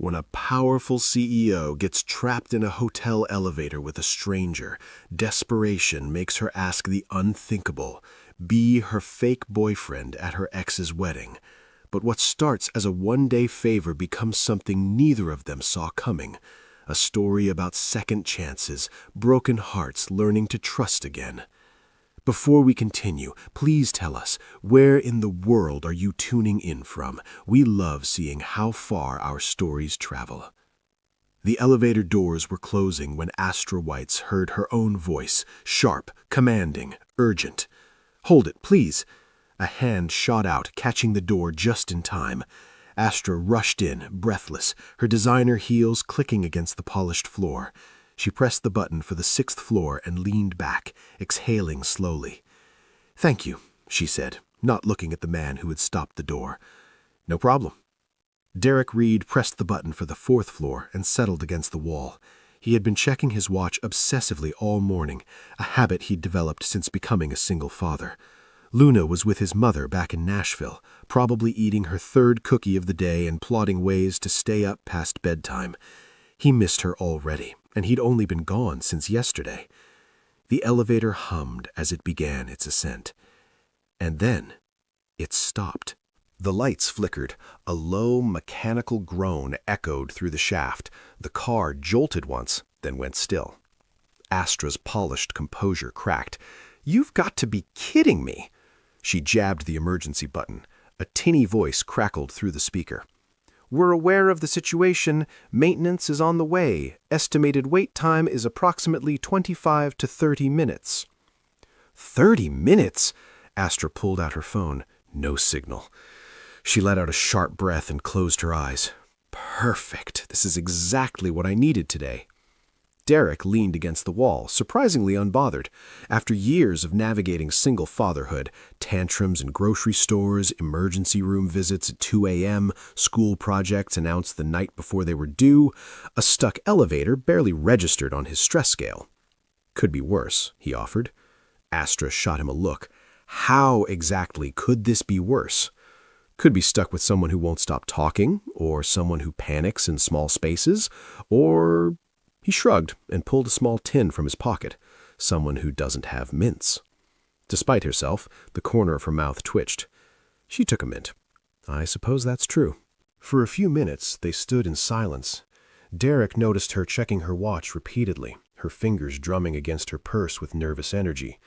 When a powerful CEO gets trapped in a hotel elevator with a stranger, desperation makes her ask the unthinkable, be her fake boyfriend at her ex's wedding. But what starts as a one-day favor becomes something neither of them saw coming. A story about second chances, broken hearts learning to trust again. Before we continue, please tell us, where in the world are you tuning in from? We love seeing how far our stories travel. The elevator doors were closing when Astra Whites heard her own voice, sharp, commanding, urgent. "Hold it, please." A hand shot out, catching the door just in time. Astra rushed in, breathless, her designer heels clicking against the polished floor. She pressed the button for the 6th floor and leaned back, exhaling slowly. "Thank you," she said, not looking at the man who had stopped the door. "No problem." Derek Reed pressed the button for the 4th floor and settled against the wall. He had been checking his watch obsessively all morning, a habit he'd developed since becoming a single father. Luna was with his mother back in Nashville, probably eating her 3rd cookie of the day and plotting ways to stay up past bedtime. He missed her already, and he'd only been gone since yesterday. The elevator hummed as it began its ascent. And then it stopped. The lights flickered. A low, mechanical groan echoed through the shaft. The car jolted once, then went still. Astra's polished composure cracked. "You've got to be kidding me!" She jabbed the emergency button. A tinny voice crackled through the speaker. "We're aware of the situation. Maintenance is on the way. Estimated wait time is approximately 25 to 30 minutes. 30 minutes? Astra pulled out her phone. No signal. She let out a sharp breath and closed her eyes. Perfect. This is exactly what I needed today. Derek leaned against the wall, surprisingly unbothered. After years of navigating single fatherhood, tantrums in grocery stores, emergency room visits at 2 a.m., school projects announced the night before they were due, a stuck elevator barely registered on his stress scale. "Could be worse," he offered. Astra shot him a look. How exactly could this be worse? Could be stuck with someone who won't stop talking, or someone who panics in small spaces, or... He shrugged and pulled a small tin from his pocket. Someone who doesn't have mints. Despite herself, the corner of her mouth twitched. She took a mint. I suppose that's true. For a few minutes, they stood in silence. Derek noticed her checking her watch repeatedly, her fingers drumming against her purse with nervous energy.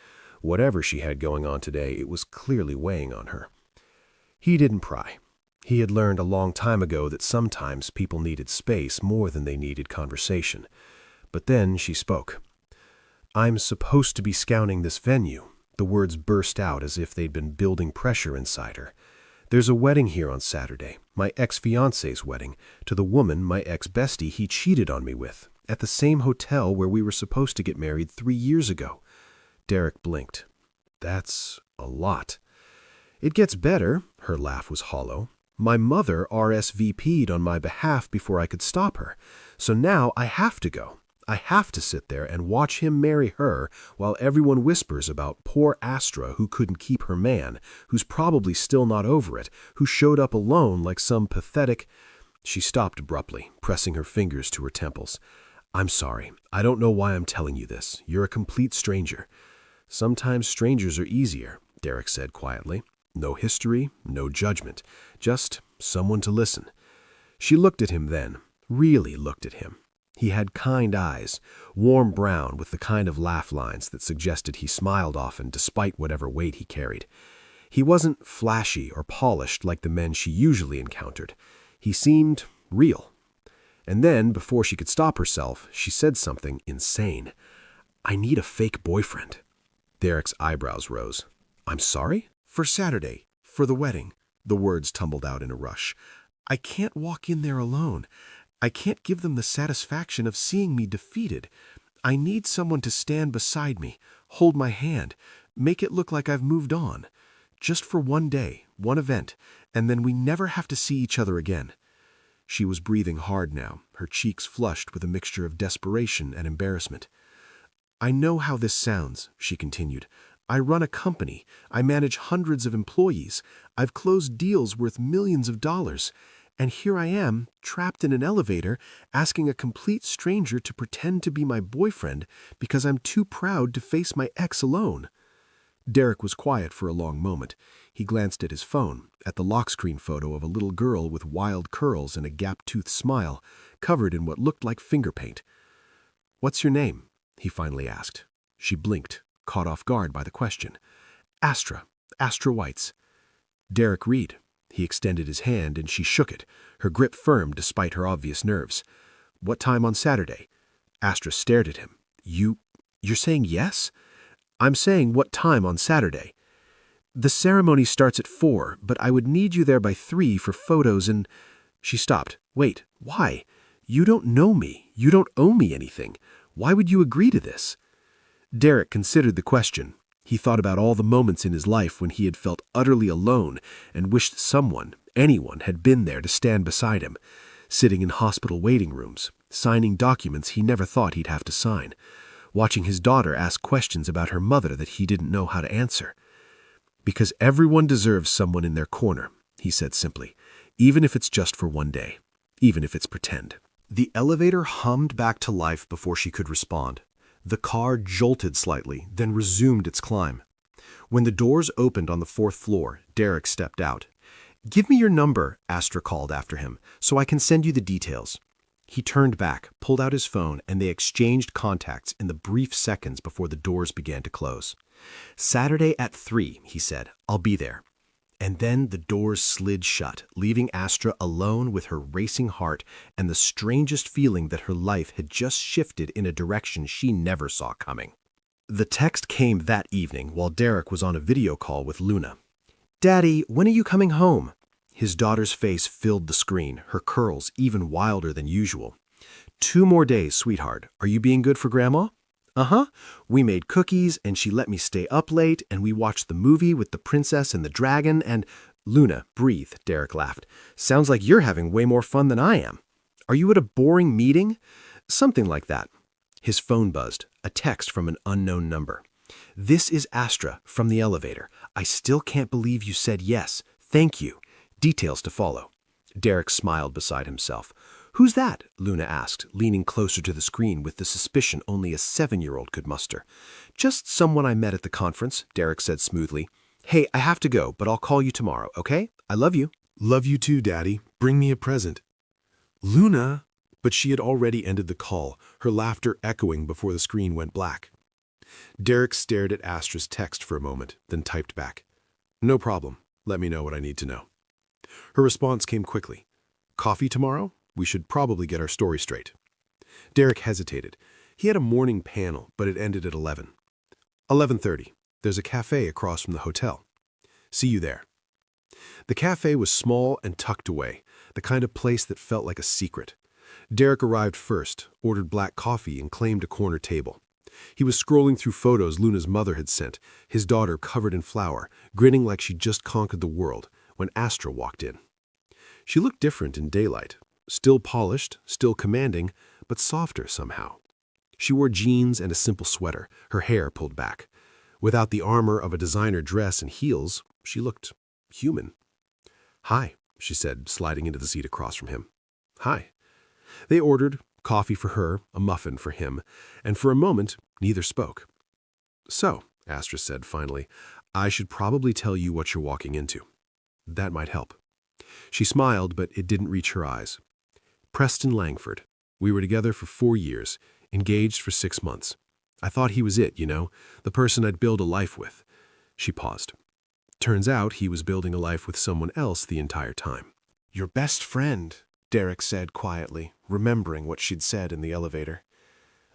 Whatever she had going on today, it was clearly weighing on her. He didn't pry. He had learned a long time ago that sometimes people needed space more than they needed conversation. But then she spoke. "I'm supposed to be scouting this venue." The words burst out as if they'd been building pressure inside her. "There's a wedding here on Saturday, my ex-fiancé's wedding, to the woman, my ex-bestie, he cheated on me with, at the same hotel where we were supposed to get married 3 years ago. Derek blinked. "That's a lot." "It gets better." Her laugh was hollow. "My mother RSVP'd on my behalf before I could stop her. So now I have to go. I have to sit there and watch him marry her while everyone whispers about poor Astra who couldn't keep her man, who's probably still not over it, who showed up alone like some pathetic—" She stopped abruptly, pressing her fingers to her temples. "I'm sorry. I don't know why I'm telling you this. You're a complete stranger." "Sometimes strangers are easier," Derek said quietly. "No history, no judgment. Just someone to listen." She looked at him then, really looked at him. He had kind eyes, warm brown with the kind of laugh lines that suggested he smiled often despite whatever weight he carried. He wasn't flashy or polished like the men she usually encountered. He seemed real. And then, before she could stop herself, she said something insane. "I need a fake boyfriend." Derek's eyebrows rose. "I'm sorry?" "For Saturday, for the wedding." The words tumbled out in a rush. "I can't walk in there alone. I can't give them the satisfaction of seeing me defeated. I need someone to stand beside me, hold my hand, make it look like I've moved on. Just for one day, one event, and then we never have to see each other again." She was breathing hard now, her cheeks flushed with a mixture of desperation and embarrassment. "I know how this sounds," she continued. "I run a company. I manage hundreds of employees. I've closed deals worth millions of dollars. And here I am, trapped in an elevator, asking a complete stranger to pretend to be my boyfriend because I'm too proud to face my ex alone. Derek was quiet for a long moment. He glanced at his phone, at the lock screen photo of a little girl with wild curls and a gap-toothed smile, covered in what looked like finger paint. "What's your name?" he finally asked. She blinked, caught off guard by the question. "Astra. Astra Whites." "Derek Reed." He extended his hand and she shook it, her grip firm despite her obvious nerves. "What time on Saturday?" Astra stared at him. You're saying yes?" "I'm saying what time on Saturday." "The ceremony starts at 4, but I would need you there by 3 for photos and—" She stopped. "Wait, why? You don't know me. You don't owe me anything. Why would you agree to this?" Derek considered the question. He thought about all the moments in his life when he had felt utterly alone and wished someone, anyone, had been there to stand beside him. Sitting in hospital waiting rooms, signing documents he never thought he'd have to sign. Watching his daughter ask questions about her mother that he didn't know how to answer. "Because everyone deserves someone in their corner," he said simply, "even if it's just for one day, even if it's pretend." The elevator hummed back to life before she could respond. The car jolted slightly, then resumed its climb. When the doors opened on the 4th floor, Derek stepped out. "Give me your number," Astra called after him, "so I can send you the details." He turned back, pulled out his phone, and they exchanged contacts in the brief seconds before the doors began to close. "Saturday at 3, he said. "I'll be there." And then the doors slid shut, leaving Astra alone with her racing heart and the strangest feeling that her life had just shifted in a direction she never saw coming. The text came that evening while Derek was on a video call with Luna. "Daddy, when are you coming home?" His daughter's face filled the screen, her curls even wilder than usual. "2 more days, sweetheart. Are you being good for Grandma?" "Uh-huh. We made cookies, and she let me stay up late, and we watched the movie with the princess and the dragon, and—" "Luna, breathe," Derek laughed. "Sounds like you're having way more fun than I am. Are you at a boring meeting?" "Something like that." His phone buzzed, a text from an unknown number. "This is Astra, from the elevator. I still can't believe you said yes. Thank you. Details to follow." Derek smiled beside himself. "Who's that?" Luna asked, leaning closer to the screen with the suspicion only a 7-year-old could muster. "Just someone I met at the conference," Derek said smoothly. "Hey, I have to go, but I'll call you tomorrow, okay? I love you." "Love you too, Daddy. Bring me a present." "Luna!" But she had already ended the call, her laughter echoing before the screen went black. Derek stared at Astra's text for a moment, then typed back, "No problem. Let me know what I need to know." Her response came quickly. "Coffee tomorrow? We should probably get our story straight." Derek hesitated. He had a morning panel, but it ended at 11. 11:30. There's a cafe across from the hotel. See you there. The cafe was small and tucked away, the kind of place that felt like a secret. Derek arrived first, ordered black coffee, and claimed a corner table. He was scrolling through photos Luna's mother had sent, his daughter covered in flour, grinning like she'd just conquered the world, when Astra walked in. She looked different in daylight, still polished, still commanding, but softer somehow. She wore jeans and a simple sweater, her hair pulled back. Without the armor of a designer dress and heels, she looked human. "Hi," she said, sliding into the seat across from him. "Hi." They ordered coffee for her, a muffin for him, and for a moment, neither spoke. "So," Astra said finally, "I should probably tell you what you're walking into. That might help." She smiled, but it didn't reach her eyes. "Preston Langford. We were together for 4 years, engaged for 6 months. I thought he was it, the person I'd build a life with." She paused. Turns out he was building a life with someone else the entire time. "Your best friend," Derek said quietly, remembering what she'd said in the elevator.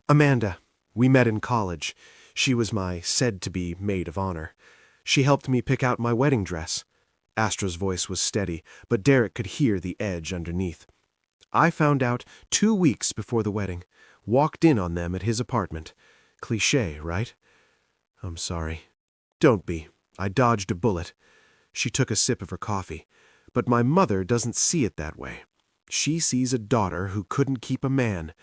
"Amanda. We met in college. She was my said-to-be maid of honor. She helped me pick out my wedding dress." Astra's voice was steady, but Derek could hear the edge underneath. "I found out 2 weeks before the wedding. Walked in on them at his apartment. Cliché, right?" "I'm sorry." "Don't be. I dodged a bullet." She took a sip of her coffee. "But my mother doesn't see it that way. She sees a daughter who couldn't keep a man,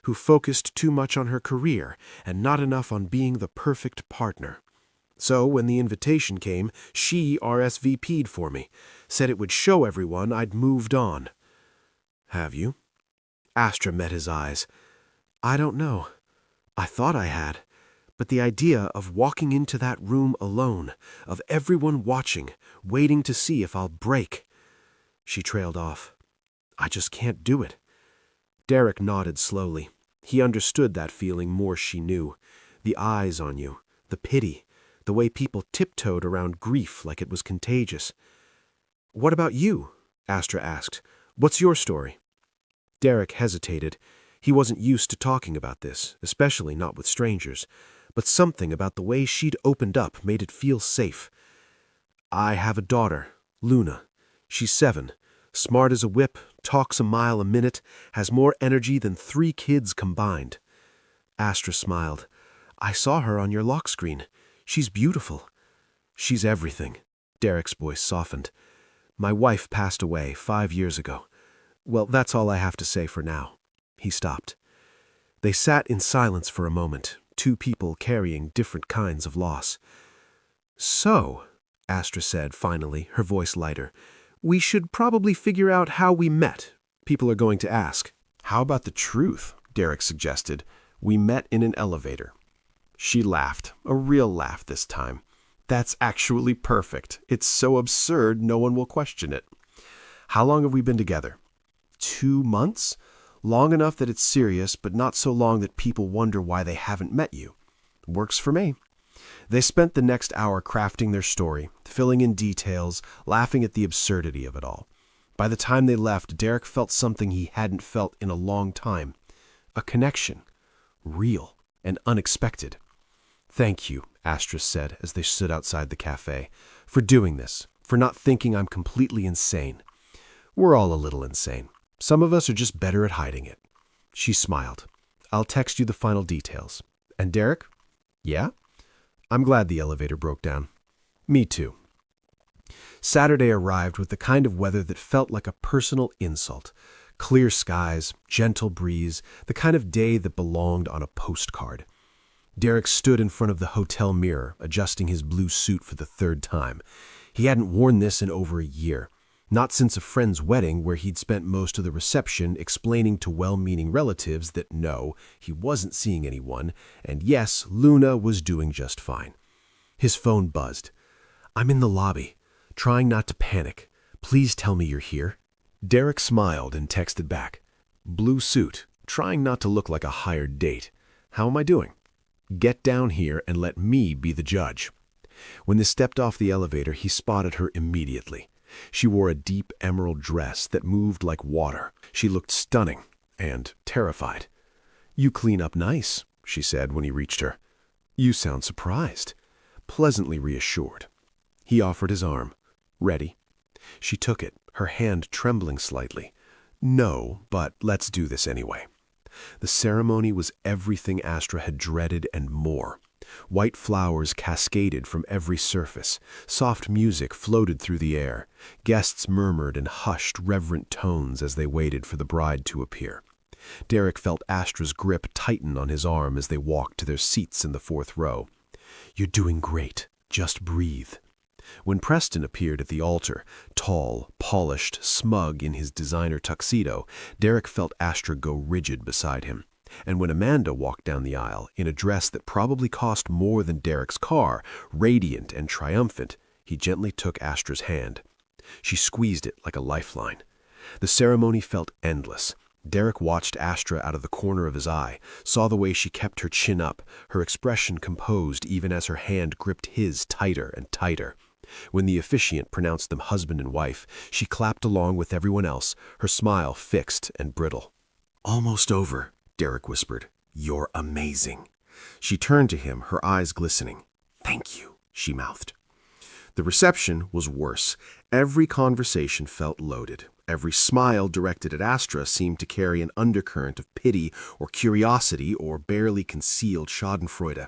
who focused too much on her career and not enough on being the perfect partner. So when the invitation came, she RSVP'd for me, said it would show everyone I'd moved on. Have you? Astra met his eyes. I don't know. I thought I had. But the idea of walking into that room alone, of everyone watching, waiting to see if I'll break. She trailed off. I just can't do it. Derek nodded slowly. He understood that feeling more she knew. The eyes on you, the pity, the way people tiptoed around grief like it was contagious. What about you? Astra asked. What's your story? Derek hesitated. He wasn't used to talking about this, especially not with strangers. But something about the way she'd opened up made it feel safe. I have a daughter, Luna. She's 7, smart as a whip, talks a mile a minute, has more energy than 3 kids combined. Astra smiled. I saw her on your lock screen. She's beautiful. She's everything. Derek's voice softened. My wife passed away 5 years ago. Well, that's all I have to say for now. He stopped. They sat in silence for a moment, 2 people carrying different kinds of loss. So, Astra said finally, her voice lighter, we should probably figure out how we met. People are going to ask. How about the truth? Derek suggested. We met in an elevator. She laughed, a real laugh this time. That's actually perfect. It's so absurd no one will question it. How long have we been together? 2 months? Long enough that it's serious, but not so long that people wonder why they haven't met you. Works for me. They spent the next hour crafting their story, filling in details, laughing at the absurdity of it all. By the time they left, Derek felt something he hadn't felt in a long time. A connection. Real and unexpected. Thank you, Astra said as they stood outside the cafe, for doing this, for not thinking I'm completely insane. We're all a little insane. Some of us are just better at hiding it. She smiled. I'll text you the final details. And Derek? Yeah? I'm glad the elevator broke down. Me too. Saturday arrived with the kind of weather that felt like a personal insult. Clear skies, gentle breeze, the kind of day that belonged on a postcard. Derek stood in front of the hotel mirror, adjusting his blue suit for the 3rd time. He hadn't worn this in over a year. Not since a friend's wedding where he'd spent most of the reception explaining to well-meaning relatives that no, he wasn't seeing anyone, and yes, Luna was doing just fine. His phone buzzed. I'm in the lobby, trying not to panic. Please tell me you're here. Derek smiled and texted back. Blue suit, trying not to look like a hired date. How am I doing? Get down here and let me be the judge. When they stepped off the elevator, he spotted her immediately. She wore a deep emerald dress that moved like water. She looked stunning and terrified. You clean up nice, she said when he reached her. You sound surprised, pleasantly reassured. He offered his arm. Ready? She took it, her hand trembling slightly. No, but let's do this anyway. The ceremony was everything Astra had dreaded and more. White flowers cascaded from every surface. Soft music floated through the air. Guests murmured in hushed, reverent tones as they waited for the bride to appear. Derek felt Astra's grip tighten on his arm as they walked to their seats in the 4th row. You're doing great. Just breathe. When Preston appeared at the altar, tall, polished, smug in his designer tuxedo, Derek felt Astra go rigid beside him. And when Amanda walked down the aisle, in a dress that probably cost more than Derek's car, radiant and triumphant, he gently took Astra's hand. She squeezed it like a lifeline. The ceremony felt endless. Derek watched Astra out of the corner of his eye, saw the way she kept her chin up, her expression composed even as her hand gripped his tighter and tighter. When the officiant pronounced them husband and wife, she clapped along with everyone else, her smile fixed and brittle. Almost over, Derek whispered. You're amazing. She turned to him, her eyes glistening. Thank you, she mouthed. The reception was worse. Every conversation felt loaded. Every smile directed at Astra seemed to carry an undercurrent of pity or curiosity or barely concealed schadenfreude.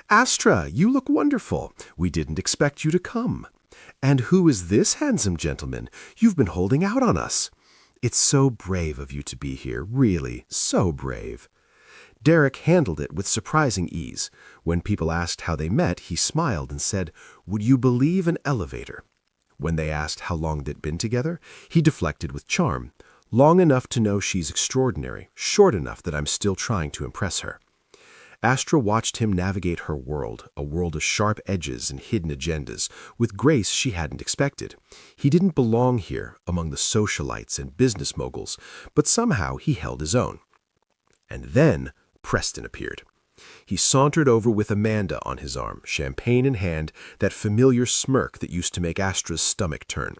Astra, you look wonderful. We didn't expect you to come. And who is this handsome gentleman? You've been holding out on us. It's so brave of you to be here, really, so brave. Derek handled it with surprising ease. When people asked how they met, he smiled and said, Would you believe an elevator? When they asked how long they'd been together, he deflected with charm. Long enough to know she's extraordinary, short enough that I'm still trying to impress her. Astra watched him navigate her world, a world of sharp edges and hidden agendas, with grace she hadn't expected. He didn't belong here among the socialites and business moguls, but somehow he held his own. And then Preston appeared. He sauntered over with Amanda on his arm, champagne in hand, that familiar smirk that used to make Astra's stomach turn.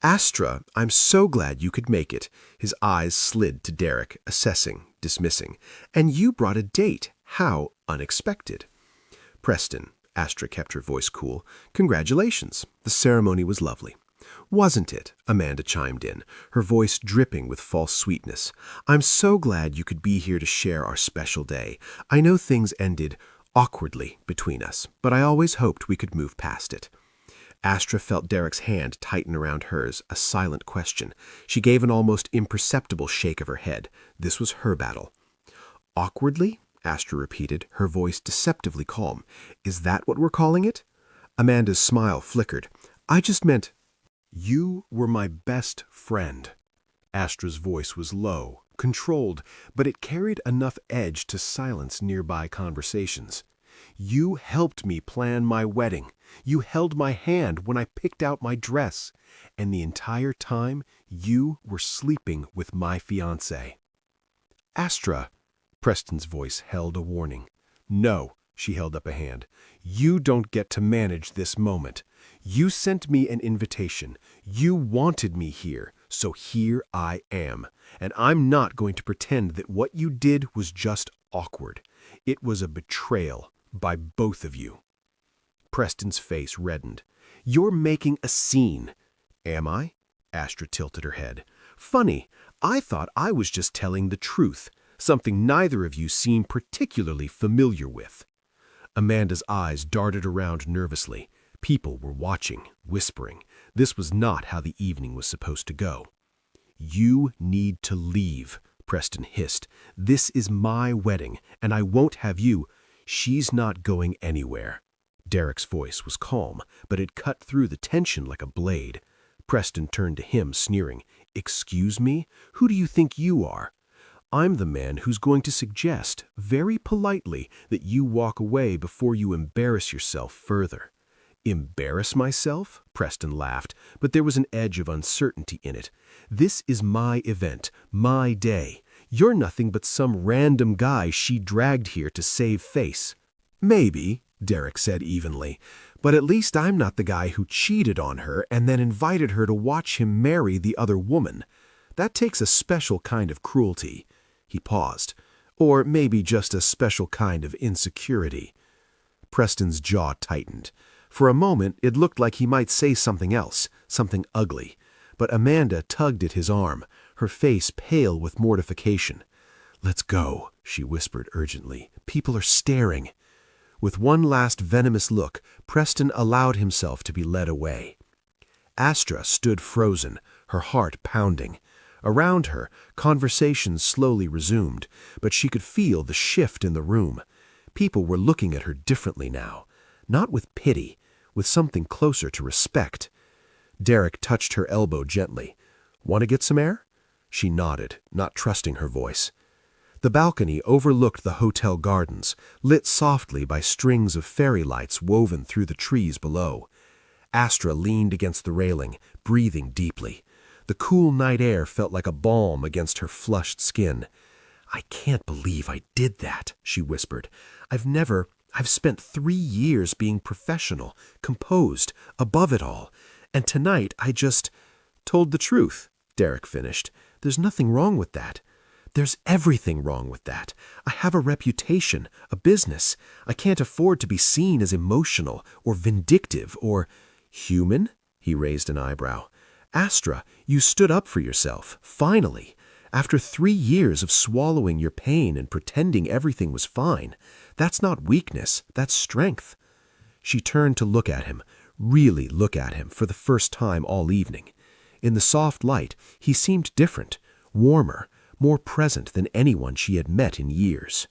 "Astra, I'm so glad you could make it." His eyes slid to Derek, assessing, dismissing. "And you brought a date. How unexpected." "Preston," Astra kept her voice cool, "congratulations. The ceremony was lovely." "Wasn't it?" Amanda chimed in, her voice dripping with false sweetness. "I'm so glad you could be here to share our special day. I know things ended awkwardly between us, but I always hoped we could move past it." Astra felt Derek's hand tighten around hers, a silent question. She gave an almost imperceptible shake of her head. This was her battle. "Awkwardly?" Astra repeated, her voice deceptively calm. "Is that what we're calling it?" Amanda's smile flickered. "I just meant—" "You were my best friend." Astra's voice was low, controlled, but it carried enough edge to silence nearby conversations. "You helped me plan my wedding. You held my hand when I picked out my dress. And the entire time, you were sleeping with my fiancé." "Astra," Preston's voice held a warning. "No," she held up a hand. "You don't get to manage this moment. You sent me an invitation. You wanted me here, so here I am. And I'm not going to pretend that what you did was just awkward. It was a betrayal by both of you." Preston's face reddened. "You're making a scene." "Am I?" Astra tilted her head. "Funny. I thought I was just telling the truth, something neither of you seem particularly familiar with." Amanda's eyes darted around nervously. People were watching, whispering. This was not how the evening was supposed to go. "You need to leave," Preston hissed. "This is my wedding, and I won't have you—" "She's not going anywhere." Derek's voice was calm, but it cut through the tension like a blade. Preston turned to him, sneering. "Excuse me? Who do you think you are?" "I'm the man who's going to suggest, very politely, that you walk away before you embarrass yourself further." "Embarrass myself?" Preston laughed, but there was an edge of uncertainty in it. "This is my event, my day. You're nothing but some random guy she dragged here to save face." "Maybe," Derek said evenly, "but at least I'm not the guy who cheated on her and then invited her to watch him marry the other woman. That takes a special kind of cruelty." He paused. "Or maybe just a special kind of insecurity." Preston's jaw tightened. For a moment, it looked like he might say something else, something ugly. But Amanda tugged at his arm, her face pale with mortification. "Let's go," she whispered urgently. "People are staring." With one last venomous look, Preston allowed himself to be led away. Astra stood frozen, her heart pounding. Around her, conversation slowly resumed, but she could feel the shift in the room. People were looking at her differently now, not with pity, with something closer to respect. Derek touched her elbow gently. "Want to get some air?" She nodded, not trusting her voice. The balcony overlooked the hotel gardens, lit softly by strings of fairy lights woven through the trees below. Astra leaned against the railing, breathing deeply. The cool night air felt like a balm against her flushed skin. "I can't believe I did that," she whispered. I've spent 3 years being professional, composed, above it all. And tonight I just—" "Told the truth," Derek finished. "There's nothing wrong with that." "There's everything wrong with that. I have a reputation, a business. I can't afford to be seen as emotional or vindictive or—" "Human?" He raised an eyebrow. "Astra, you stood up for yourself, finally. After 3 years of swallowing your pain and pretending everything was fine. That's not weakness, that's strength." She turned to look at him, really look at him for the first time all evening. In the soft light, he seemed different, warmer, more present than anyone she had met in years.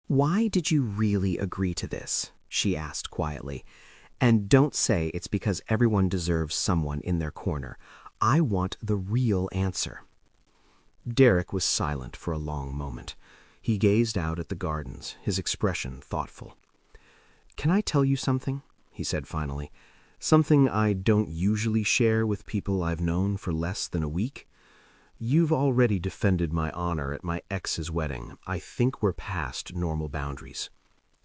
"Why did you really agree to this?" she asked quietly. "And don't say it's because everyone deserves someone in their corner. I want the real answer." Derek was silent for a long moment. He gazed out at the gardens, his expression thoughtful. "Can I tell you something?" he said finally. "Something I don't usually share with people I've known for less than a week? You've already defended my honor at my ex's wedding. I think we're past normal boundaries."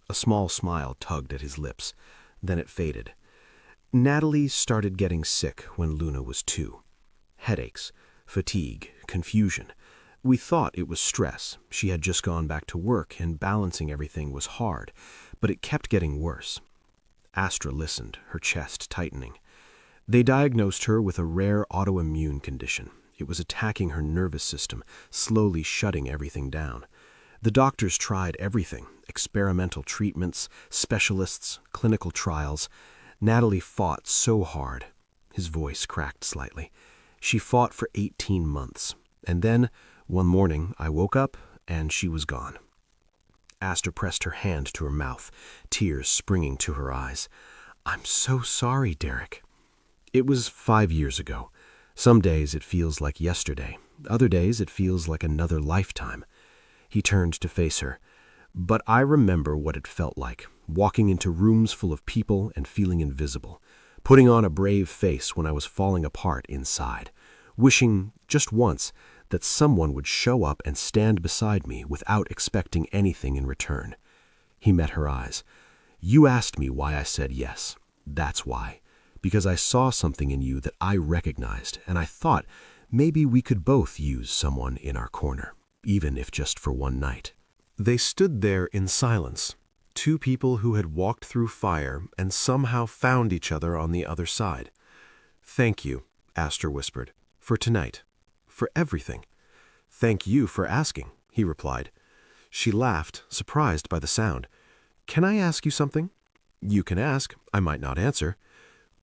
A small smile tugged at his lips. Then it faded. Natalie started getting sick when Luna was 2. Headaches, fatigue, confusion. We thought it was stress. She had just gone back to work and balancing everything was hard, but it kept getting worse. Astra listened, her chest tightening. They diagnosed her with a rare autoimmune condition. It was attacking her nervous system, slowly shutting everything down. The doctors tried everything: experimental treatments, specialists, clinical trials. Natalie fought so hard. His voice cracked slightly. She fought for 18 months. And then, one morning, I woke up and she was gone. Astra pressed her hand to her mouth, tears springing to her eyes. "I'm so sorry, Derek." "It was 5 years ago. Some days it feels like yesterday. Other days it feels like another lifetime." He turned to face her. "But I remember what it felt like, walking into rooms full of people and feeling invisible, putting on a brave face when I was falling apart inside, wishing, just once, that someone would show up and stand beside me without expecting anything in return." He met her eyes. "You asked me why I said yes. That's why. Because I saw something in you that I recognized, and I thought maybe we could both use someone in our corner, even if just for one night." They stood there in silence, 2 people who had walked through fire and somehow found each other on the other side. "Thank you," Astra whispered, "for tonight. For everything." "Thank you for asking," he replied. She laughed, surprised by the sound. "Can I ask you something?" "You can ask. I might not answer."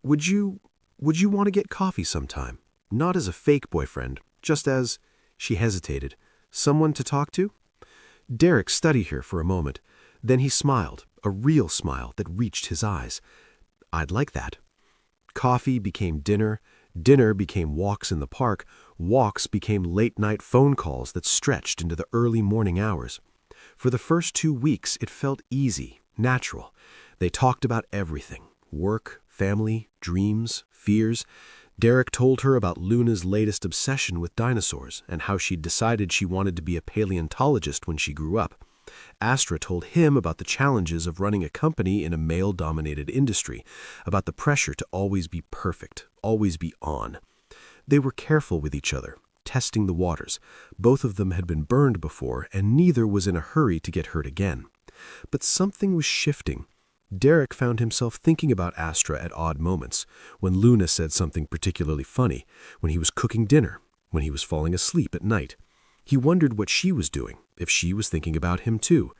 Would you want to get coffee sometime? Not as a fake boyfriend, just as," she hesitated, "someone to talk to?" Derek studied her for a moment. Then he smiled, a real smile that reached his eyes. "I'd like that." Coffee became dinner, dinner became walks in the park, walks became late-night phone calls that stretched into the early morning hours. For the first 2 weeks, it felt easy, natural. They talked about everything: work, family, dreams, fears. Derek told her about Luna's latest obsession with dinosaurs and how she'd decided she wanted to be a paleontologist when she grew up. Astra told him about the challenges of running a company in a male-dominated industry, about the pressure to always be perfect, always be on. They were careful with each other, testing the waters. Both of them had been burned before, and neither was in a hurry to get hurt again. But something was shifting. Derek found himself thinking about Astra at odd moments, when Luna said something particularly funny, when he was cooking dinner, when he was falling asleep at night. He wondered what she was doing, if she was thinking about him too.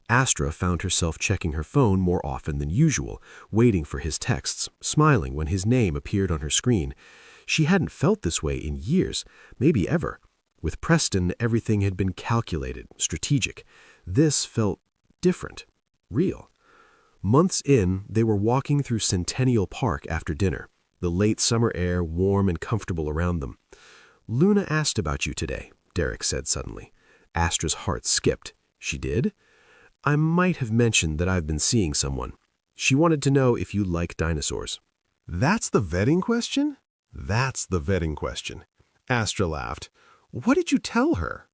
Astra found herself checking her phone more often than usual, waiting for his texts, smiling when his name appeared on her screen. She hadn't felt this way in years, maybe ever. With Preston, everything had been calculated, strategic. This felt different, real. Months in, they were walking through Centennial Park after dinner, the late summer air warm and comfortable around them. "Luna asked about you today," Derek said suddenly. Astra's heart skipped. "She did?" "I might have mentioned that I've been seeing someone. She wanted to know if you like dinosaurs." "That's the vetting question?" "That's the vetting question." Astra laughed. "What did you tell her?"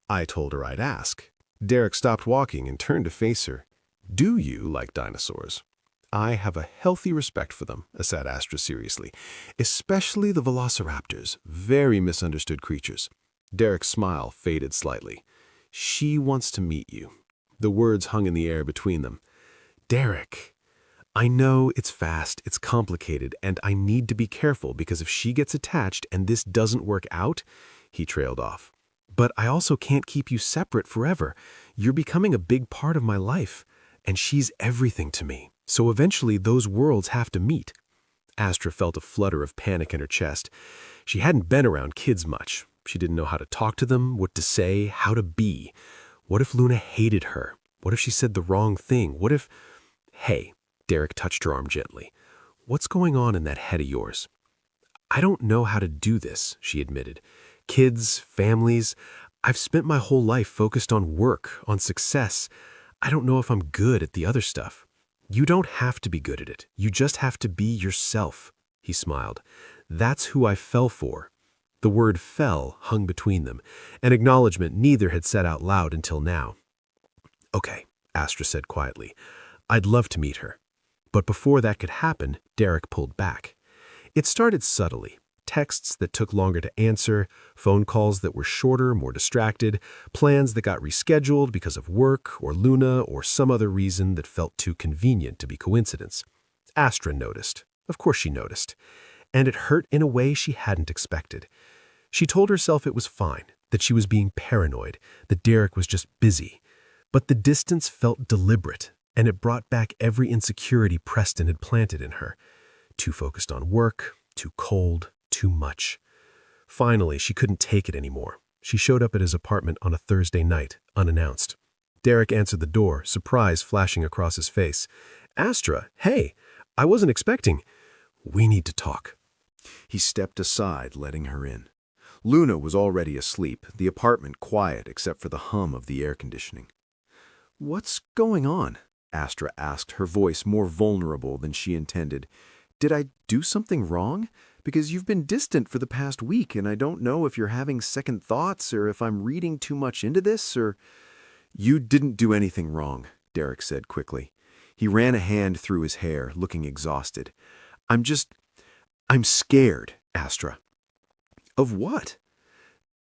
"I told her I'd ask." Derek stopped walking and turned to face her. "Do you like dinosaurs?" "I have a healthy respect for them," said Astra seriously. "Especially the velociraptors, very misunderstood creatures." Derek's smile faded slightly. "She wants to meet you." The words hung in the air between them. "Derek, I know it's fast, it's complicated, and I need to be careful because if she gets attached and this doesn't work out," he trailed off. "But I also can't keep you separate forever. You're becoming a big part of my life. And she's everything to me, so eventually those worlds have to meet." Astra felt a flutter of panic in her chest. She hadn't been around kids much. She didn't know how to talk to them, what to say, how to be. What if Luna hated her? What if she said the wrong thing? What if... "Hey," Derek touched her arm gently. "What's going on in that head of yours?" "I don't know how to do this," she admitted. Kids, families. I've spent my whole life focused on work, on success. I don't know if I'm good at the other stuff. You don't have to be good at it. You just have to be yourself, he smiled. That's who I fell for. The word fell hung between them, an acknowledgement neither had said out loud until now. Okay, Astra said quietly. I'd love to meet her. But before that could happen, Derek pulled back. It started subtly. Texts that took longer to answer, phone calls that were shorter, more distracted, plans that got rescheduled because of work or Luna or some other reason that felt too convenient to be coincidence. Astra noticed. Of course she noticed. And it hurt in a way she hadn't expected. She told herself it was fine, that she was being paranoid, that Derek was just busy. But the distance felt deliberate, and it brought back every insecurity Preston had planted in her. Too focused on work, too cold, too much. Finally, she couldn't take it anymore. She showed up at his apartment on a Thursday night, unannounced. Derek answered the door, surprise flashing across his face. Astra, hey, I wasn't expecting. We need to talk. He stepped aside, letting her in. Luna was already asleep, the apartment quiet except for the hum of the air conditioning. "What's going on?" Astra asked, her voice more vulnerable than she intended. "Did I do something wrong? Because you've been distant for the past week, and I don't know if you're having second thoughts or if I'm reading too much into this, or—" "You didn't do anything wrong," Derek said quickly. He ran a hand through his hair, looking exhausted. I'm scared, Astra." "Of what?"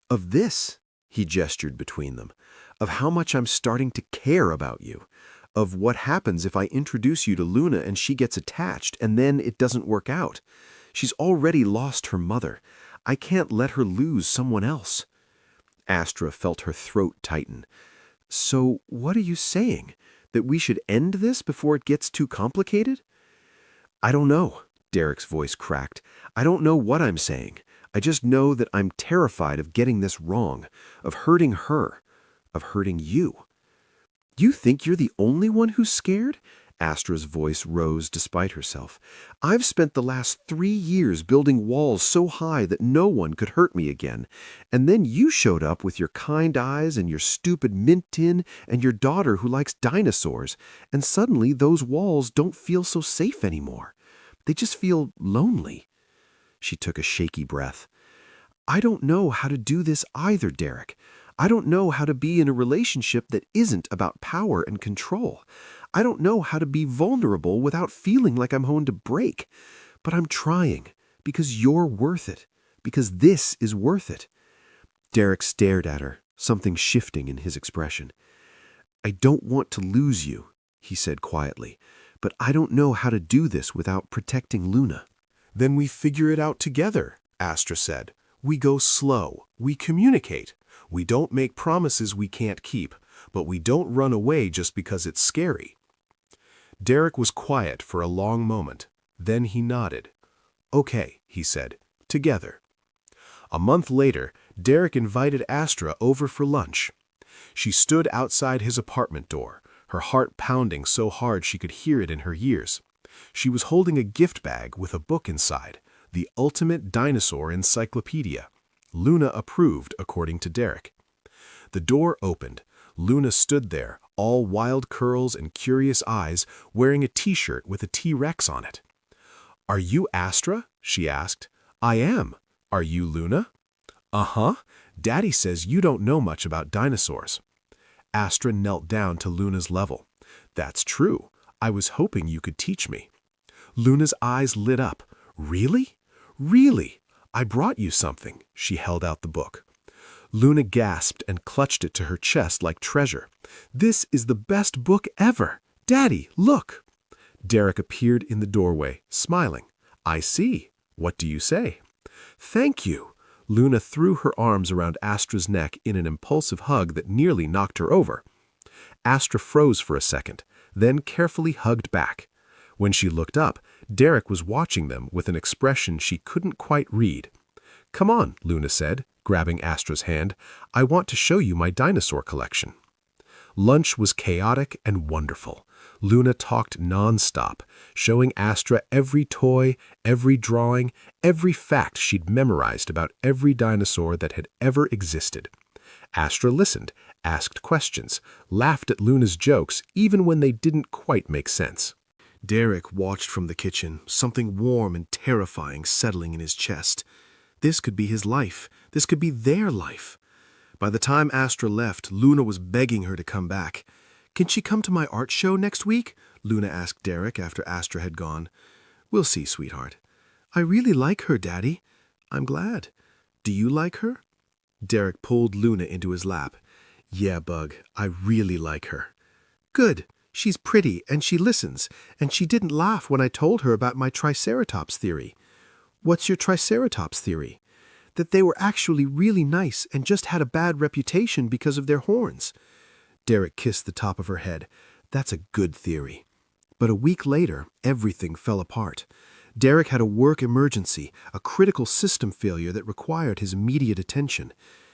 "Of this," he gestured between them. "Of how much I'm starting to care about you. Of what happens if I introduce you to Luna and she gets attached, and then it doesn't work out. She's already lost her mother. I can't let her lose someone else." Astra felt her throat tighten. "So what are you saying? That we should end this before it gets too complicated?" "I don't know." Derek's voice cracked. "I don't know what I'm saying. I just know that I'm terrified of getting this wrong, of hurting her, of hurting you." "You think you're the only one who's scared?" Astra's voice rose despite herself. "I've spent the last 3 years building walls so high that no one could hurt me again. And then you showed up with your kind eyes and your stupid mint tin and your daughter who likes dinosaurs, and suddenly those walls don't feel so safe anymore. They just feel lonely." She took a shaky breath. "I don't know how to do this either, Derek. I don't know how to be in a relationship that isn't about power and control. I don't know how to be vulnerable without feeling like I'm going to break. But I'm trying, because you're worth it, because this is worth it." Derek stared at her, something shifting in his expression. "I don't want to lose you," he said quietly, "but I don't know how to do this without protecting Luna." "Then we figure it out together," Astra said. "We go slow. We communicate. We don't make promises we can't keep, but we don't run away just because it's scary." Derek was quiet for a long moment. Then he nodded. "Okay," he said, "together." A month later, Derek invited Astra over for lunch. She stood outside his apartment door, her heart pounding so hard she could hear it in her ears. She was holding a gift bag with a book inside, The Ultimate Dinosaur Encyclopedia. Luna approved, according to Derek. The door opened. Luna stood there, all wild curls and curious eyes, wearing a T-shirt with a T-Rex on it. "Are you Astra?" she asked. "I am. Are you Luna?" "Uh-huh. Daddy says you don't know much about dinosaurs." Astra knelt down to Luna's level. "That's true. I was hoping you could teach me." Luna's eyes lit up. "Really? Really? I brought you something." She held out the book. Luna gasped and clutched it to her chest like treasure. "This is the best book ever! Daddy, look!" Derek appeared in the doorway, smiling. "I see. What do you say?" "Thank you." Luna threw her arms around Astra's neck in an impulsive hug that nearly knocked her over. Astra froze for a second, then carefully hugged back. When she looked up, Derek was watching them with an expression she couldn't quite read. "Come on," Luna said, grabbing Astra's hand. "I want to show you my dinosaur collection." Lunch was chaotic and wonderful. Luna talked nonstop, showing Astra every toy, every drawing, every fact she'd memorized about every dinosaur that had ever existed. Astra listened, asked questions, laughed at Luna's jokes even when they didn't quite make sense. Derek watched from the kitchen, something warm and terrifying settling in his chest. This could be his life. This could be their life. By the time Astra left, Luna was begging her to come back. "Can she come to my art show next week?" Luna asked Derek after Astra had gone. "We'll see, sweetheart." "I really like her, Daddy." "I'm glad. Do you like her?" Derek pulled Luna into his lap. "Yeah, Bug, I really like her." "Good. She's pretty, and she listens, and she didn't laugh when I told her about my Triceratops theory." "What's your Triceratops theory?" "That they were actually really nice and just had a bad reputation because of their horns." Derek kissed the top of her head. "That's a good theory." But a week later, everything fell apart. Derek had a work emergency, a critical system failure that required his immediate attention.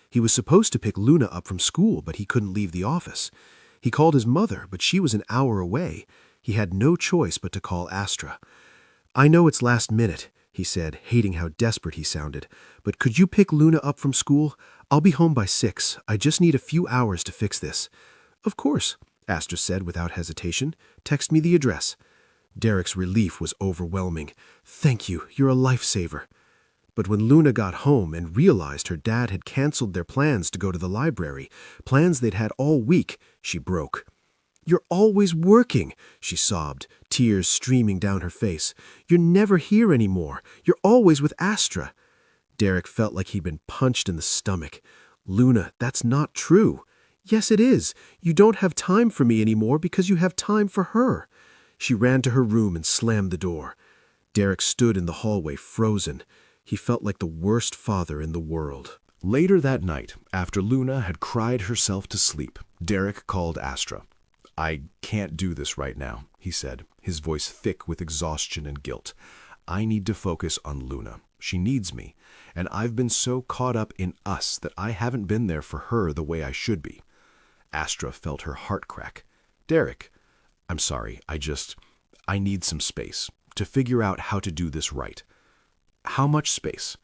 He was supposed to pick Luna up from school, but he couldn't leave the office. He called his mother, but she was an hour away. He had no choice but to call Astra. "I know it's last minute," he said, hating how desperate he sounded, "but could you pick Luna up from school? I'll be home by 6. I just need a few hours to fix this." "Of course," Astra said without hesitation. "Text me the address." Derek's relief was overwhelming. "Thank you, you're a lifesaver." But when Luna got home and realized her dad had canceled their plans to go to the library, plans they'd had all week, she broke. "You're always working," she sobbed, tears streaming down her face. "You're never here anymore. You're always with Astra." Derek felt like he'd been punched in the stomach. "Luna, that's not true." "Yes, it is. You don't have time for me anymore because you have time for her." She ran to her room and slammed the door. Derek stood in the hallway, frozen. He felt like the worst father in the world. Later that night, after Luna had cried herself to sleep, Derek called Astra. "I can't do this right now," he said, his voice thick with exhaustion and guilt. "I need to focus on Luna. She needs me, and I've been so caught up in us that I haven't been there for her the way I should be." Astra felt her heart crack. "Derek, I'm sorry, I need some space to figure out how to do this right." "How much space?"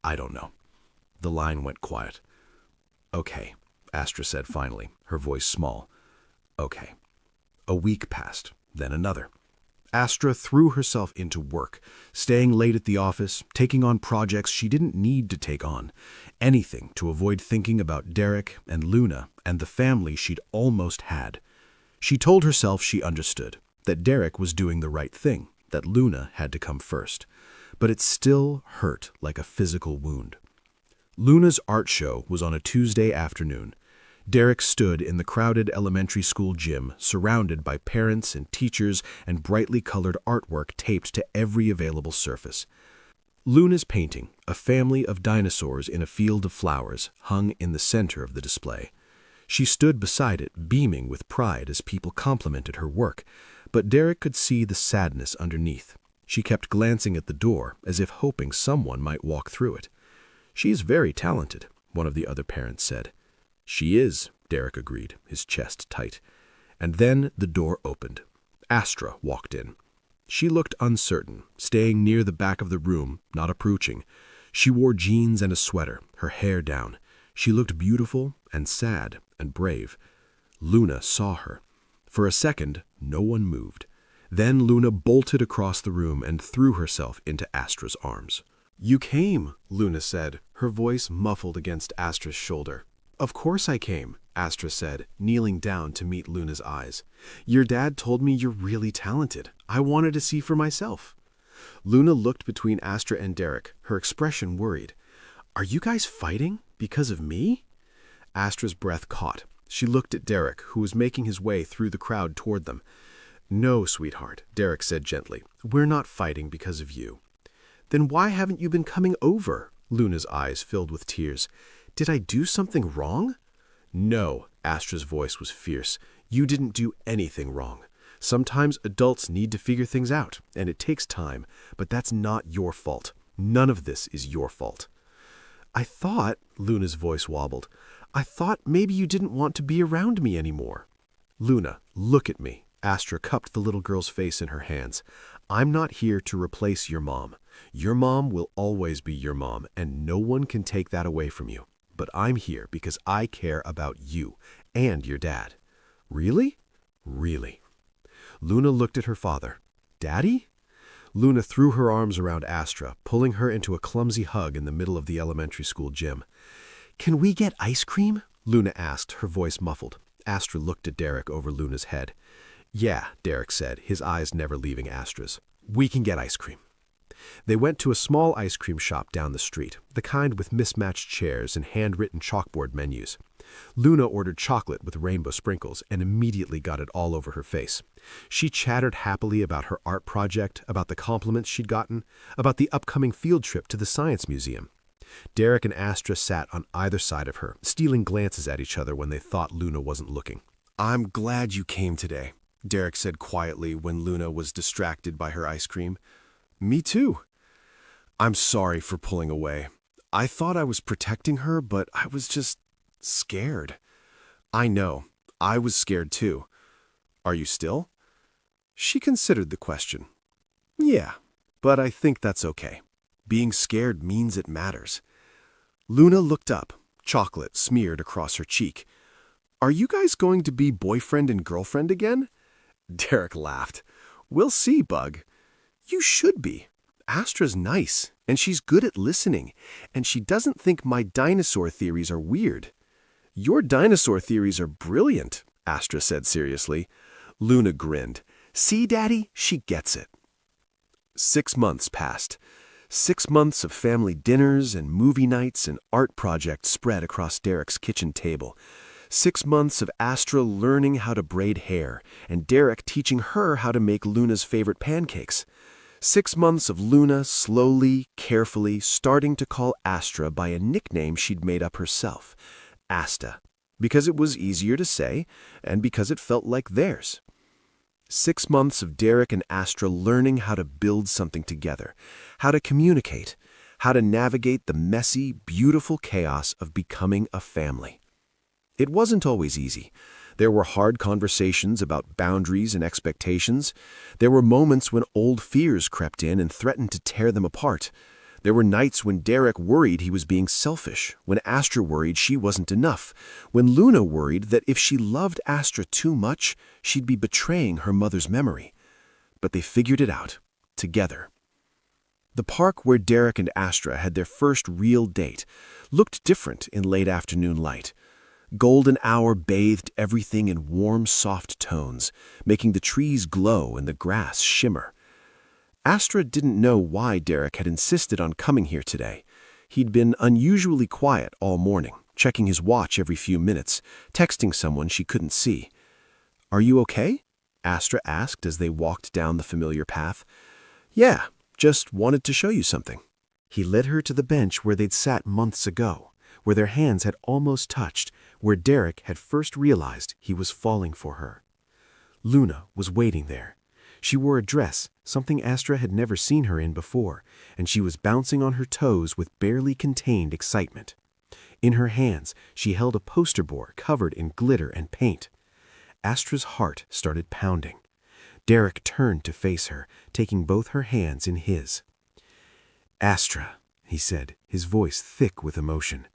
"I don't know." The line went quiet. "Okay," Astra said finally, her voice small. "Okay." A week passed, then another. Astra threw herself into work, staying late at the office, taking on projects she didn't need to take on, anything to avoid thinking about Derek and Luna and the family she'd almost had. She told herself she understood, that Derek was doing the right thing, that Luna had to come first. But it still hurt like a physical wound. Luna's art show was on a Tuesday afternoon. Derek stood in the crowded elementary school gym, surrounded by parents and teachers and brightly colored artwork taped to every available surface. Luna's painting, a family of dinosaurs in a field of flowers, hung in the center of the display. She stood beside it, beaming with pride as people complimented her work, but Derek could see the sadness underneath. She kept glancing at the door, as if hoping someone might walk through it. "She's very talented," one of the other parents said. "She is," Derek agreed, his chest tight. And then the door opened. Astra walked in. She looked uncertain, staying near the back of the room, not approaching. She wore jeans and a sweater, her hair down. She looked beautiful and sad and brave. Luna saw her. For a second, no one moved. Then Luna bolted across the room and threw herself into Astra's arms. "You came," Luna said, her voice muffled against Astra's shoulder. "Of course I came," Astra said, kneeling down to meet Luna's eyes. "Your dad told me you're really talented. I wanted to see for myself." Luna looked between Astra and Derek, her expression worried. "Are you guys fighting? Because of me?" Astra's breath caught. She looked at Derek, who was making his way through the crowd toward them. "No, sweetheart," Derek said gently. "We're not fighting because of you." "Then why haven't you been coming over?" Luna's eyes filled with tears. "Did I do something wrong?" "No," Astra's voice was fierce. "You didn't do anything wrong. Sometimes adults need to figure things out, and it takes time, but that's not your fault. None of this is your fault." "I thought," Luna's voice wobbled, I thought maybe you didn't want to be around me anymore." "Luna, look at me." Astra cupped the little girl's face in her hands. "I'm not here to replace your mom. Your mom will always be your mom, and no one can take that away from you. But I'm here because I care about you and your dad." "Really?" "Really." Luna looked at her father. "Daddy?" Luna threw her arms around Astra, pulling her into a clumsy hug in the middle of the elementary school gym. "Can we get ice cream?" Luna asked, her voice muffled. Astra looked at Derek over Luna's head. "Yeah," Derek said, his eyes never leaving Astra's. "We can get ice cream." They went to a small ice cream shop down the street, the kind with mismatched chairs and handwritten chalkboard menus. Luna ordered chocolate with rainbow sprinkles and immediately got it all over her face. She chattered happily about her art project, about the compliments she'd gotten, about the upcoming field trip to the Science Museum. Derek and Astra sat on either side of her, stealing glances at each other when they thought Luna wasn't looking. "I'm glad you came today," Derek said quietly when Luna was distracted by her ice cream. "Me too. I'm sorry for pulling away. I thought I was protecting her, but I was just scared." "I know. I was scared too. Are you still?" She considered the question. "Yeah, but I think that's okay. Being scared means it matters." Luna looked up, chocolate smeared across her cheek. "Are you guys going to be boyfriend and girlfriend again?" Derek laughed. "We'll see, Bug. You should be. Astra's nice, and she's good at listening, and she doesn't think my dinosaur theories are weird." "Your dinosaur theories are brilliant," Astra said seriously. Luna grinned. "See, Daddy, she gets it." 6 months passed. 6 months of family dinners and movie nights and art projects spread across Derek's kitchen table. 6 months of Astra learning how to braid hair, and Derek teaching her how to make Luna's favorite pancakes. 6 months of Luna slowly, carefully starting to call Astra by a nickname she'd made up herself, Asta, because it was easier to say and because it felt like theirs. 6 months of Derek and Astra learning how to build something together, how to communicate, how to navigate the messy, beautiful chaos of becoming a family. It wasn't always easy. There were hard conversations about boundaries and expectations. There were moments when old fears crept in and threatened to tear them apart. There were nights when Derek worried he was being selfish, when Astra worried she wasn't enough, when Luna worried that if she loved Astra too much, she'd be betraying her mother's memory. But they figured it out, together. The park where Derek and Astra had their first real date looked different in late afternoon light. Golden hour bathed everything in warm, soft tones, making the trees glow and the grass shimmer. Astra didn't know why Derek had insisted on coming here today. He'd been unusually quiet all morning, checking his watch every few minutes, texting someone she couldn't see. "Are you okay?" Astra asked as they walked down the familiar path. "Yeah, just wanted to show you something." He led her to the bench where they'd sat months ago, where their hands had almost touched, where Derek had first realized he was falling for her. Luna was waiting there. She wore a dress, something Astra had never seen her in before, and she was bouncing on her toes with barely contained excitement. In her hands, she held a poster board covered in glitter and paint. Astra's heart started pounding. Derek turned to face her, taking both her hands in his. "Astra," he said, his voice thick with emotion.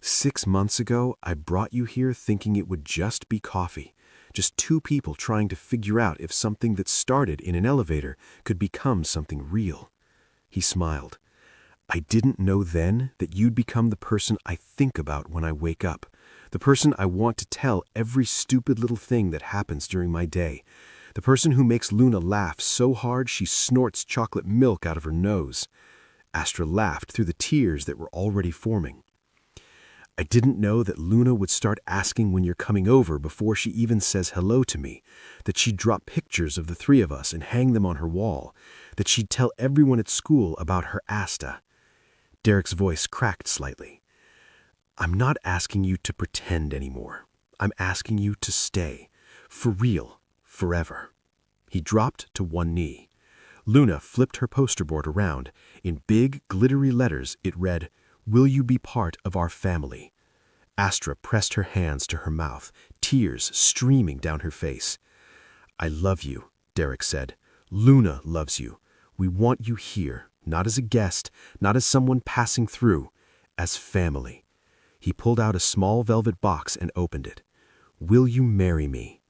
6 months ago, I brought you here thinking it would just be coffee. Just 2 people trying to figure out if something that started in an elevator could become something real." He smiled. "I didn't know then that you'd become the person I think about when I wake up, the person I want to tell every stupid little thing that happens during my day, the person who makes Luna laugh so hard she snorts chocolate milk out of her nose." Astra laughed through the tears that were already forming. "I didn't know that Luna would start asking when you're coming over before she even says hello to me, that she'd drop pictures of the 3 of us and hang them on her wall, that she'd tell everyone at school about her Asta." Derek's voice cracked slightly. "I'm not asking you to pretend anymore. I'm asking you to stay. For real. Forever." He dropped to one knee. Luna flipped her poster board around. In big, glittery letters, it read, "Will you be part of our family?" Astra pressed her hands to her mouth, tears streaming down her face. "I love you," Derek said. "Luna loves you. We want you here, not as a guest, not as someone passing through, as family." He pulled out a small velvet box and opened it. "Will you marry me?"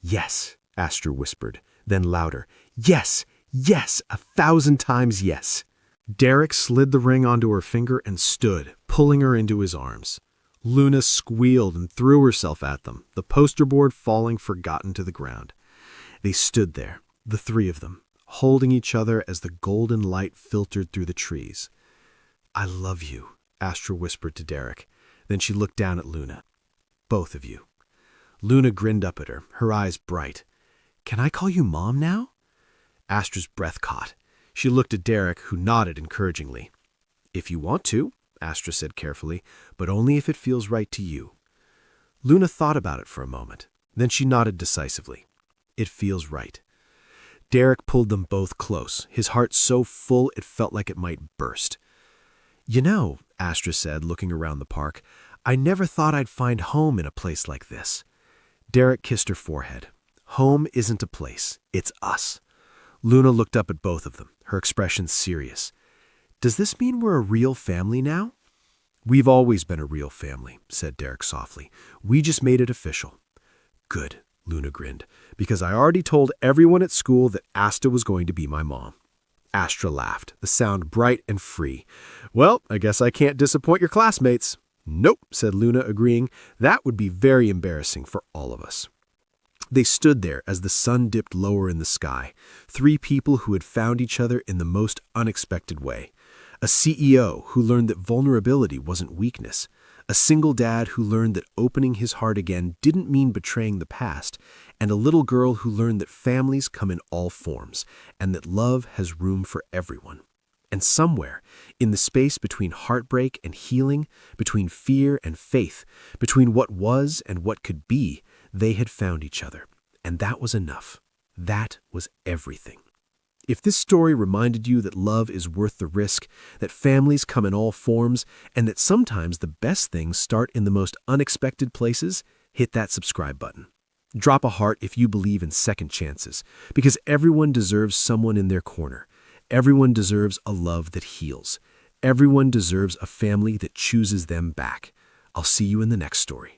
"Yes," Astra whispered, then louder. "Yes, yes, 1,000 times yes." Derek slid the ring onto her finger and stood, pulling her into his arms. Luna squealed and threw herself at them, the poster board falling forgotten to the ground. They stood there, the three of them, holding each other as the golden light filtered through the trees. "I love you," Astra whispered to Derek. Then she looked down at Luna. "Both of you." Luna grinned up at her eyes bright. "Can I call you Mom now?" Astra's breath caught. She looked at Derek, who nodded encouragingly. "If you want to," Astra said carefully, "but only if it feels right to you." Luna thought about it for a moment. Then she nodded decisively. "It feels right." Derek pulled them both close, his heart so full it felt like it might burst. "You know," Astra said, looking around the park, "I never thought I'd find home in a place like this." Derek kissed her forehead. "Home isn't a place, it's us." Luna looked up at both of them, her expression serious. "Does this mean we're a real family now?" "We've always been a real family," said Derek softly. "We just made it official." "Good," Luna grinned, "because I already told everyone at school that Asta was going to be my mom." Astra laughed, the sound bright and free. "Well, I guess I can't disappoint your classmates." "Nope," said Luna, agreeing. "That would be very embarrassing for all of us." They stood there as the sun dipped lower in the sky, three people who had found each other in the most unexpected way. A CEO who learned that vulnerability wasn't weakness. A single dad who learned that opening his heart again didn't mean betraying the past. And a little girl who learned that families come in all forms, and that love has room for everyone. And somewhere, in the space between heartbreak and healing, between fear and faith, between what was and what could be, they had found each other. And that was enough. That was everything. If this story reminded you that love is worth the risk, that families come in all forms, and that sometimes the best things start in the most unexpected places, hit that subscribe button. Drop a heart if you believe in second chances, because everyone deserves someone in their corner. Everyone deserves a love that heals. Everyone deserves a family that chooses them back. I'll see you in the next story.